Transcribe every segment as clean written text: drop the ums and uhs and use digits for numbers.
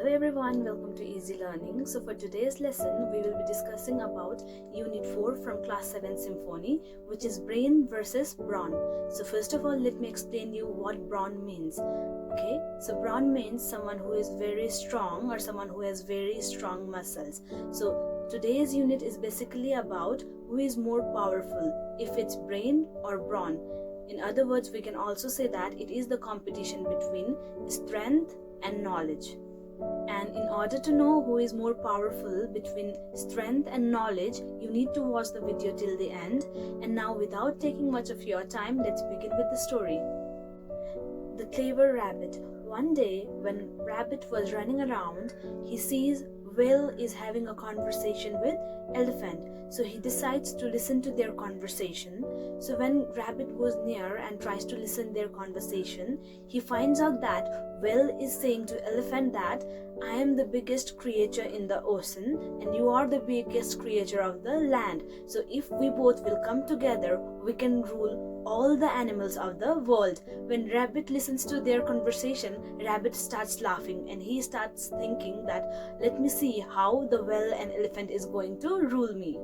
Hello everyone, welcome to Easy Learning. So for today's lesson, we will be discussing about Unit 4 from Class 7 Symphony, which is brain versus brawn. So first of all, let me explain you what brawn means. Okay, so brawn means someone who is very strong or someone who has very strong muscles. So today's unit is basically about who is more powerful, if it's brain or brawn. In other words, we can also say that it is the competition between strength and knowledge. And in order to know who is more powerful between strength and knowledge, you need to watch the video till the end. And now, without taking much of your time, let's begin with the story. The clever rabbit. One day, when Rabbit was running around, he sees Whale is having a conversation with Elephant. So he decides to listen to their conversation. So when Rabbit goes near and tries to listen their conversation, he finds out that Whale is saying to Elephant that I am the biggest creature in the ocean and you are the biggest creature of the land. So if we both will come together, we can rule all the animals of the world. When Rabbit listens to their conversation, Rabbit starts laughing and he starts thinking that let me see how the Whale and Elephant is going to rule me.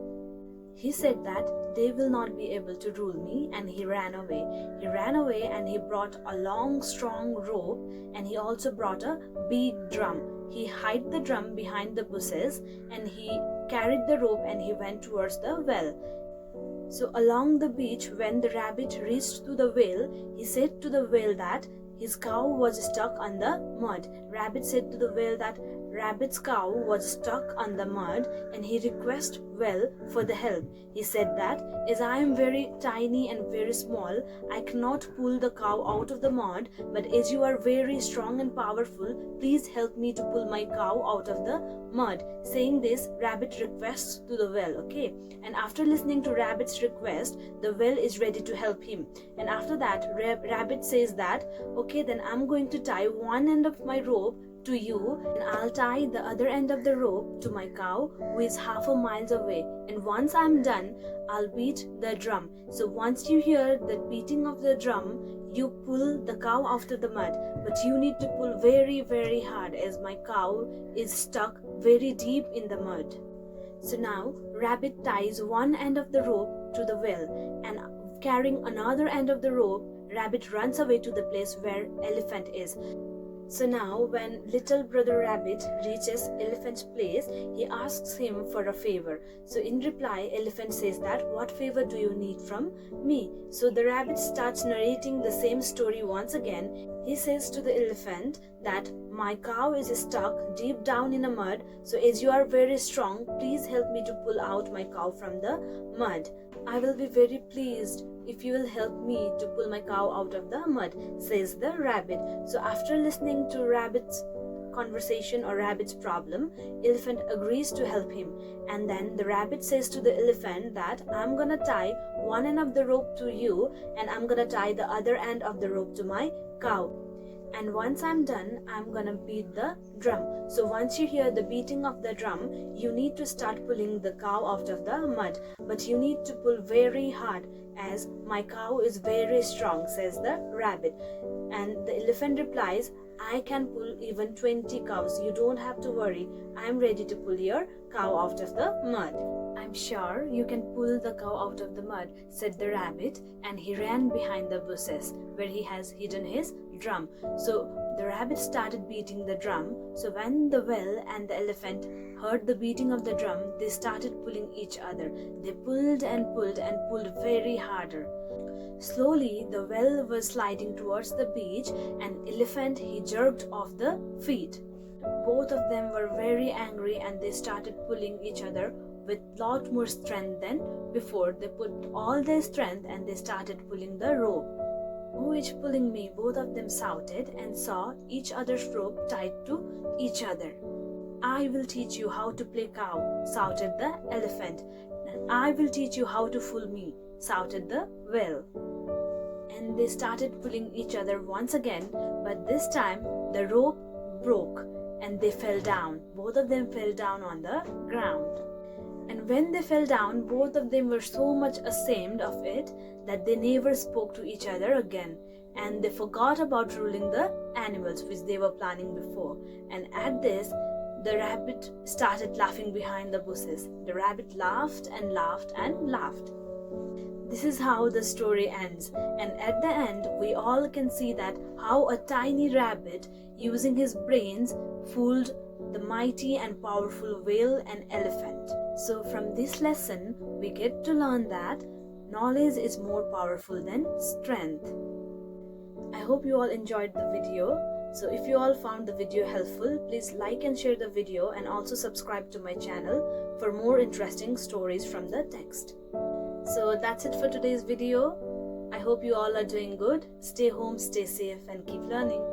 He said that they will not be able to rule me, and he ran away. He ran away and he brought a long strong rope, and he also brought a big drum. He hid the drum behind the bushes and he carried the rope and he went towards the well. So along the beach, when the rabbit reached to the whale, he said to the whale that his cow was stuck on the mud. Rabbit said to the whale that Rabbit's cow was stuck on the mud and he requested Whale for the help. He said that as I am very tiny and very small, I cannot pull the cow out of the mud, but as you are very strong and powerful, please help me to pull my cow out of the mud. Saying this, Rabbit requests to the Whale, okay? And after listening to Rabbit's request, the Whale is ready to help him. And after that, Rabbit says that, okay, then I'm going to tie one end of my rope to you and I'll tie the other end of the rope to my cow who is half a mile away, and once I'm done I'll beat the drum. So once you hear the beating of the drum, you pull the cow out of the mud, but you need to pull very hard as my cow is stuck very deep in the mud. So now Rabbit ties one end of the rope to the well, and carrying another end of the rope, Rabbit runs away to the place where Elephant is. So now when little brother Rabbit reaches Elephant's place, he asks him for a favor. So in reply, Elephant says that what favor do you need from me? So the rabbit starts narrating the same story once again. He says to the elephant that my cow is stuck deep down in the mud, so as you are very strong, please help me to pull out my cow from the mud. I will be very pleased if you will help me to pull my cow out of the mud, says the rabbit. So after listening to Rabbit's conversation or Rabbit's problem, Elephant agrees to help him. And then the rabbit says to the elephant that I'm gonna tie one end of the rope to you and I'm gonna tie the other end of the rope to my cow. And once I'm done, I'm gonna beat the drum. So once you hear the beating of the drum, you need to start pulling the cow out of the mud. But you need to pull very hard as my cow is very strong, says the rabbit. And the elephant replies, I can pull even 20 cows. You don't have to worry. I'm ready to pull your cow out of the mud. I'm sure you can pull the cow out of the mud, said the rabbit, and he ran behind the bushes where he has hidden his drum. So the rabbit started beating the drum. So when the whale and the elephant heard the beating of the drum, they started pulling each other. They pulled and pulled and pulled very harder. Slowly, the whale was sliding towards the beach and elephant he jerked off the feet. Both of them were very angry and they started pulling each other with lot more strength than before. They put all their strength and they started pulling the rope. Who is pulling me? Both of them shouted and saw each other's rope tied to each other. I will teach you how to play cow, shouted the elephant. And I will teach you how to fool me, shouted the whale. And they started pulling each other once again, but this time the rope broke and they fell down. Both of them fell down on the ground. And when they fell down, both of them were so much ashamed of it that they never spoke to each other again. and they forgot about ruling the animals which they were planning before. And at this, the rabbit started laughing behind the bushes. The rabbit laughed and laughed and laughed. This is how the story ends, and at the end we all can see that how a tiny rabbit using his brains fooled the mighty and powerful whale and elephant. So from this lesson we get to learn that knowledge is more powerful than strength. I hope you all enjoyed the video. So if you all found the video helpful, please like and share the video, and also subscribe to my channel for more interesting stories from the text. So that's it for today's video. I hope you all are doing good. Stay home, stay safe, and keep learning.